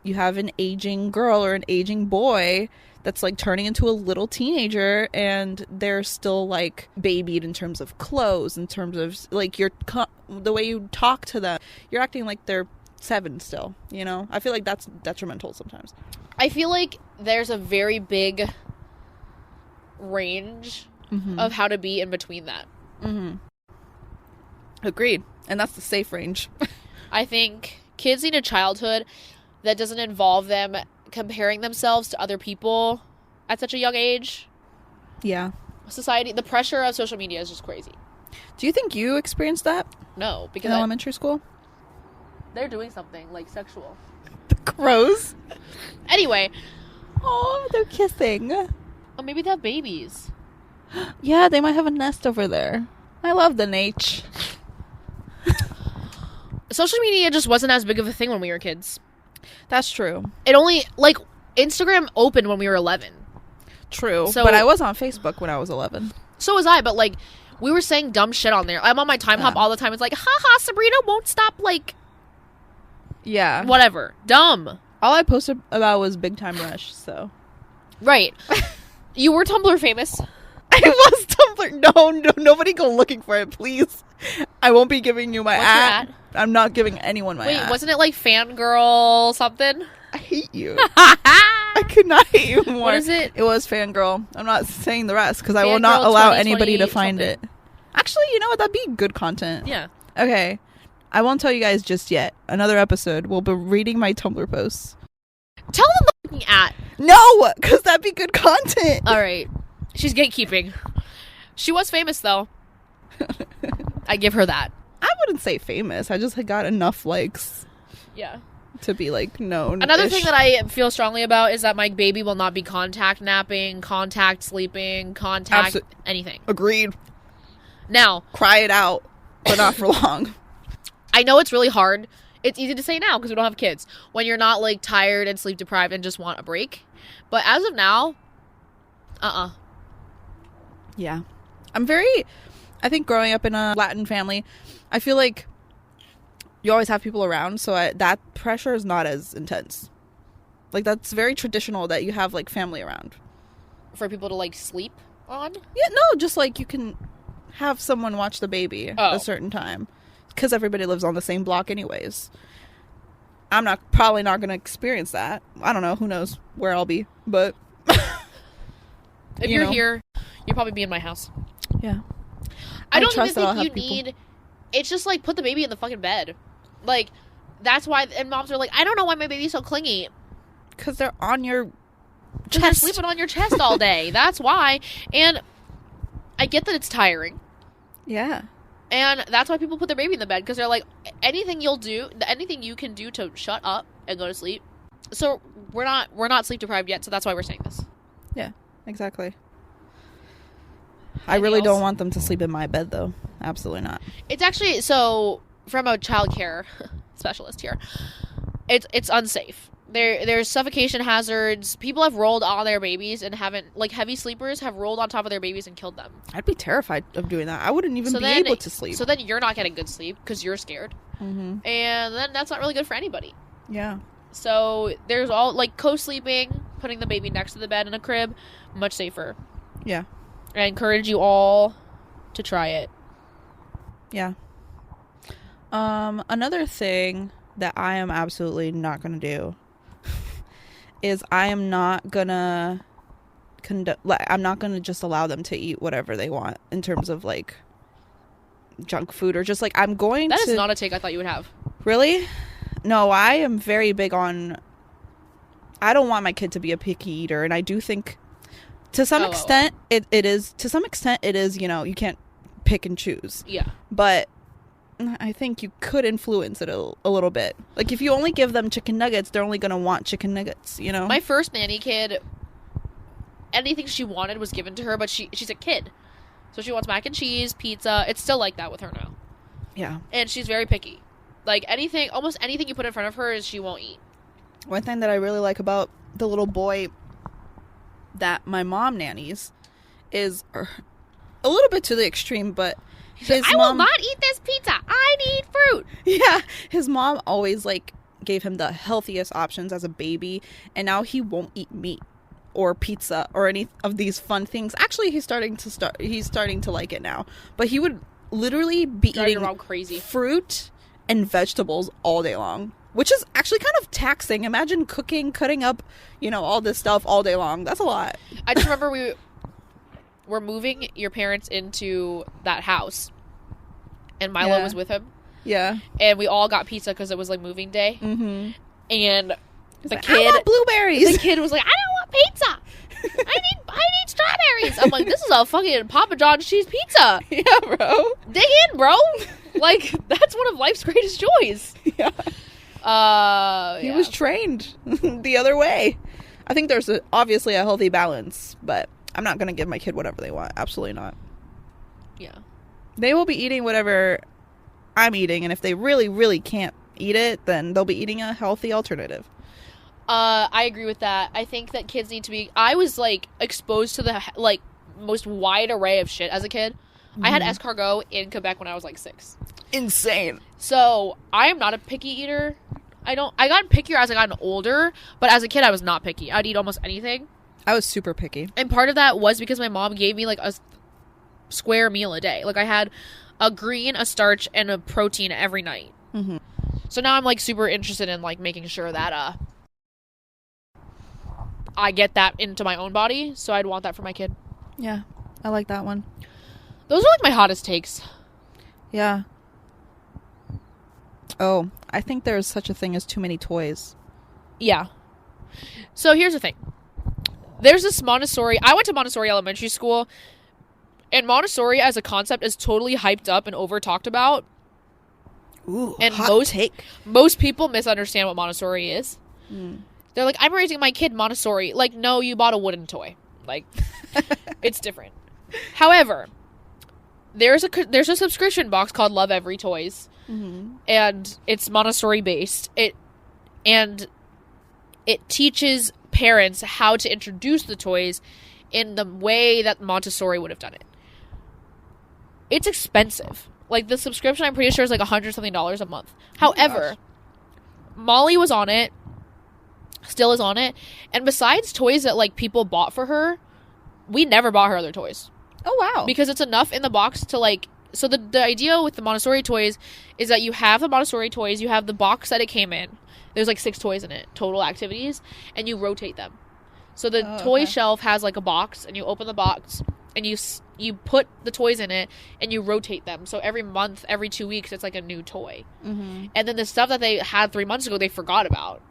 you have an aging girl or an aging boy that's like turning into a little teenager, and they're still like babied in terms of clothes, in terms of like the way you talk to them. You're acting like they're 7 still, you know? I feel like that's detrimental sometimes.
I feel like there's a very big range of how to be in between that.
Agreed. And that's the safe range.
I think kids need a childhood that doesn't involve them comparing themselves to other people at such a young age.
Yeah.
Society, the pressure of social media is just crazy.
Do you think you experienced that
No, because
in elementary school?
they're doing something like sexual.
The crows.
Anyway,
Oh, they're kissing.
or maybe they have babies.
Yeah, they might have a nest over there. I love the Nate.
Social media just wasn't as big of a thing when we were kids.
That's true.
It only, like, Instagram opened when we were 11.
True.
So-
But I was on Facebook when I was 11.
So was I, but, like, we were saying dumb shit on there. I'm on my time hop all the time. It's like, haha, Sabrina won't stop, like,
Yeah.
whatever. Dumb.
All I posted about was Big Time Rush, so.
Right. You were Tumblr famous.
I was Tumblr. No, nobody go looking for it, please. I won't be giving you my
What's your
ad.
ad?
I'm not giving anyone my
Wait,
ad.
wasn't it, like, fangirl something?
I hate you. I could not hate you more.
What is it?
It was Fangirl. I'm not saying the rest because I will not
Fangirl
allow
2020
anybody to find
something.
it. Actually, you know what? That'd be good content.
Yeah.
Okay. I won't tell you guys just yet. Another episode, we'll be reading my Tumblr posts.
Tell them the fucking at.
No, because that'd be good content.
All right. She's gatekeeping. She was famous, though. I give her that.
I wouldn't say famous. I just had got enough likes
Yeah.
to be like known.
Another thing that I feel strongly about is that my baby will not be contact napping, contact sleeping, contact anything.
Agreed.
Now,
Cry it out, but not for long.
I know it's really hard. It's easy to say now because we don't have kids. When you're not, like, tired and sleep deprived and just want a break. But as of now,
Yeah. I think growing up in a Latin family, I feel like you always have people around, so that pressure is not as intense. Like, that's very traditional that you have, like, family around.
For people to, like, sleep on.
Yeah, no, just, like, you can have someone watch the baby at
Oh.
a certain time. Because everybody lives on the same block anyways. I'm probably not going to experience that. I don't know. Who knows where I'll be, but...
If
You
you're
know.
here, you'll probably be in my house.
Yeah.
I don't even
trust that I'll
think you
have people.
need... It's just, like, put the baby in the fucking bed. Like, that's why... And moms are like, I don't know why my baby's so clingy.
Because they're on your
Because they're
chest.
sleeping on your chest all day. That's why. And I get that it's tiring.
Yeah.
And that's why people put their baby in the bed. Because they're like, anything you'll do... Anything you can do to shut up and go to sleep. So, we're not sleep deprived yet, so that's why we're saying this.
Yeah, exactly. I really
else?
don't want them to sleep in my bed, though. Absolutely not.
It's actually... So, from a child care specialist here, it's unsafe. There's suffocation hazards. People have rolled on their babies and haven't, like, heavy sleepers have rolled on top of their babies and killed them.
I'd be terrified of doing that. I wouldn't even be able to sleep.
So then you're not getting good sleep because you're scared.
Mm-hmm.
And then that's not really good for anybody.
Yeah.
So there's all, like, co-sleeping, putting the baby next to the bed in a crib, much safer.
Yeah.
I encourage you all to try it.
Yeah. Another thing that I am absolutely not going to do is I am not going to I'm not going to just allow them to eat whatever they want in terms of, like, junk food or just, like, I'm going
That
to...
is not a take I thought you would have.
Really? No, I am very big on... I don't want my kid to be a picky eater, and I do think to some extent it is, you know, you can't pick and choose.
Yeah.
But I think you could influence it a little bit. Like, if you only give them chicken nuggets, they're only going to want chicken nuggets, you know?
My first nanny kid, anything she wanted was given to her, but she's a kid. So she wants mac and cheese, pizza. It's still like that with her now.
Yeah.
And she's very picky. Like, almost anything you put in front of her, she won't eat.
One thing that I really like about the little boy that my mom nannies is a little bit to the extreme, but his
I
mom,
will not eat this pizza. I need fruit.
yeah, his mom always like gave him the healthiest options as a baby, and now he won't eat meat or pizza or any of these fun things. Actually, he's starting to like it now, but he would literally be
Driving
eating
around crazy.
fruit and vegetables all day long, which is actually kind of taxing. Imagine cutting up, all this stuff all day long. That's a lot.
I just remember we were moving your parents into that house, and Milo
Yeah.
was with him,
Yeah.
and we all got pizza because it was like moving day,
Mm-hmm.
and the
I
kid,
want blueberries.
the kid was like, I don't want pizza. I need strawberries. I'm like, this is a fucking Papa John's cheese pizza.
Yeah, bro.
Dig in, bro. Like, that's one of life's greatest joys.
Yeah. He
Yeah.
was trained the other way. I think there's obviously a healthy balance, but I'm not going to give my kid whatever they want. Absolutely not.
Yeah.
They will be eating whatever I'm eating, and if they really, really can't eat it, then they'll be eating a healthy alternative.
I agree with that. I think that kids need to be. I was like exposed to the like most wide array of shit as a kid. I had escargot in Quebec when I was like 6.
Insane.
So I am not a picky eater. I got pickier as I got older, but as a kid I was not picky. I'd eat almost anything.
I was super picky.
And part of that was because my mom gave me like a square meal a day. Like I had a green, a starch, and a protein every night.
Mm-hmm.
So now I'm like super interested in like making sure that I get that into my own body. So I'd want that for my kid.
Yeah, I like that one.
Those are like my hottest takes.
Yeah. Oh, I think there's such a thing as too many toys.
Yeah. So here's the thing. There's this Montessori. I went to Montessori Elementary School, and Montessori as a concept is totally hyped up and over talked about.
Ooh,
And
hot take.
Most people misunderstand what Montessori is. They're like, I'm raising my kid Montessori. Like, no, you bought a wooden toy. Like, it's different. However, there's a subscription box called Love Every Toys, and it's Montessori based. It teaches parents how to introduce the toys in the way that Montessori would have done it. It's expensive. Like, the subscription, I'm pretty sure, is like $100 something a month. However, Molly was on it, still is on it, and besides toys that like people bought for her, we never bought her other toys.
Oh, wow.
Because it's enough in the box to like. So the idea with the Montessori toys is that you have the Montessori toys, you have the box that it came in. There's like 6 toys in it, total activities, and you rotate them. So the toy shelf has like a box, and you open the box, and you put the toys in it, and you rotate them. So every month, every 2 weeks, it's like a new toy. And then the stuff that they had 3 months ago, they forgot about.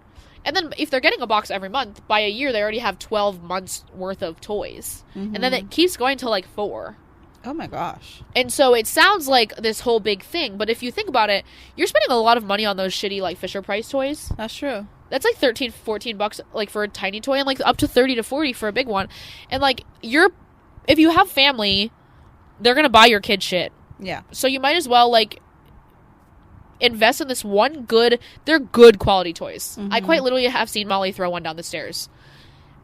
And then if they're getting a box every month, by a year they already have 12 months worth of toys. And then it keeps going to like 4.
Oh my gosh.
And so it sounds like this whole big thing, but if you think about it, you're spending a lot of money on those shitty like Fisher Price toys.
That's true.
That's like $13-14 like for a tiny toy, and like up to $30 to $40 for a big one. And like if you have family, they're gonna buy your kid shit.
Yeah.
So you might as well like invest in this one they're good quality toys. I quite literally have seen Molly throw one down the stairs.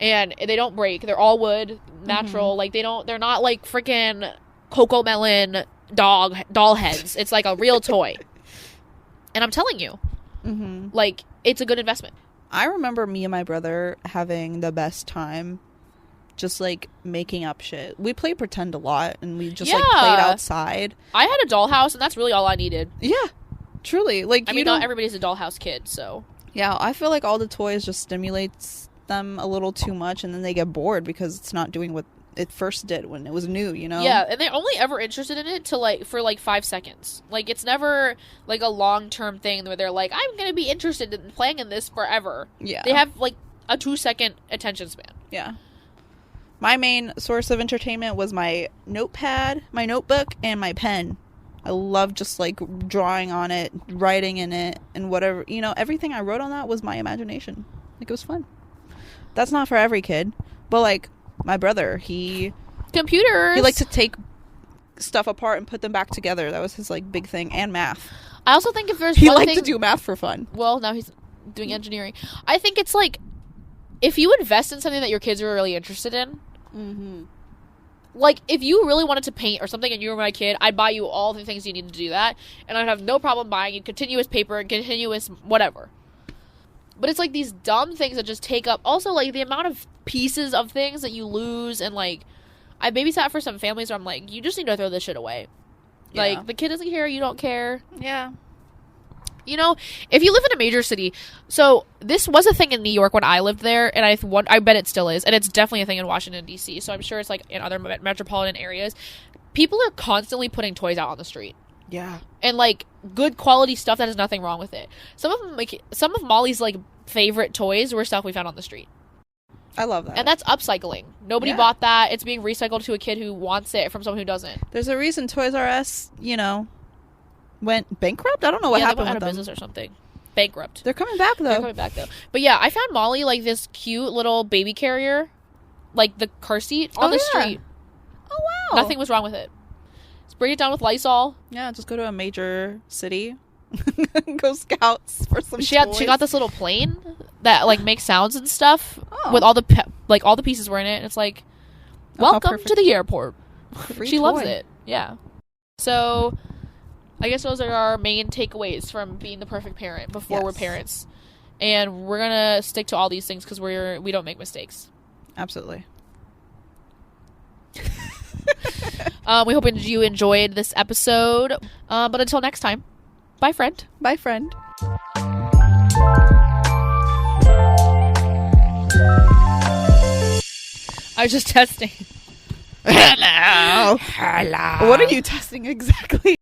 And they don't break. They're all wood, natural. Like they're not like freaking Coco Melon doll heads. It's like a real toy. And I'm telling you, like, it's a good investment.
I remember me and my brother having the best time just like making up shit. We played pretend a lot, and we just like played outside.
I had a dollhouse, and that's really all I needed.
Yeah. Truly. Like,
I mean, not everybody's a dollhouse kid, so.
Yeah, I feel like all the toys just stimulates them a little too much, and then they get bored because it's not doing what it first did when it was new, you know?
Yeah, and they're only ever interested in it for 5 seconds. Like, it's never like a long-term thing where they're like, I'm gonna be interested in playing in this forever.
Yeah.
They have like a 2-second attention span.
Yeah. My main source of entertainment was my notepad, my notebook, and my pen. I love just like drawing on it, writing in it, and whatever, you know, everything I wrote on that was my imagination. Like, it was fun. That's not for every kid, but like my brother,
Computers.
he liked to take stuff apart and put them back together. That was his like big thing. And math.
I also think if there's
He
one
liked
thing,
to do math for fun.
well, now he's doing engineering. I think it's like, if you invest in something that your kids are really interested in, like, if you really wanted to paint or something and you were my kid, I'd buy you all the things you need to do that, and I'd have no problem buying you continuous paper and continuous whatever. But it's like these dumb things that just take up, also like the amount of pieces of things that you lose, and like, I babysat for some families where I'm like, you just need to throw this shit away.
Yeah.
Like, the kid doesn't care, you don't care.
Yeah.
You know, if you live in a major city, so this was a thing in New York when I lived there, and I bet it still is, and it's definitely a thing in Washington, D.C., so I'm sure it's like in other metropolitan areas. People are constantly putting toys out on the street.
Yeah.
And, like, good quality stuff that has nothing wrong with it. Some of them, like, some of Molly's, like, favorite toys were stuff we found on the street.
I love that.
And that's upcycling. Nobody bought that. It's being recycled to a kid who wants it from someone who doesn't.
There's a reason Toys R Us, you know, went bankrupt. I don't know what
They
happened
went out
with
of
them.
business or something. Bankrupt.
They're coming back, though.
They're coming back, though. But yeah, I found Molly, like, this cute little baby carrier, like the car seat on the street.
Oh, wow.
Nothing was wrong with it. Spray it down with Lysol.
Yeah, just go to a major city. Go scouts for some
She
toys.
got this little plane that, like, makes sounds and stuff.
Oh.
With all the all the pieces were in it. And it's like,
Oh, how
welcome
perfect.
to the airport.
Free
She loves
toy.
it. Yeah. So, I guess those are our main takeaways from being the perfect parent before we're
Yes.
parents. And we're gonna stick to all these things because we don't make mistakes.
Absolutely.
We hope you enjoyed this episode. But until next time, bye, friend.
Bye, friend.
I was just testing.
Hello. What are you testing exactly?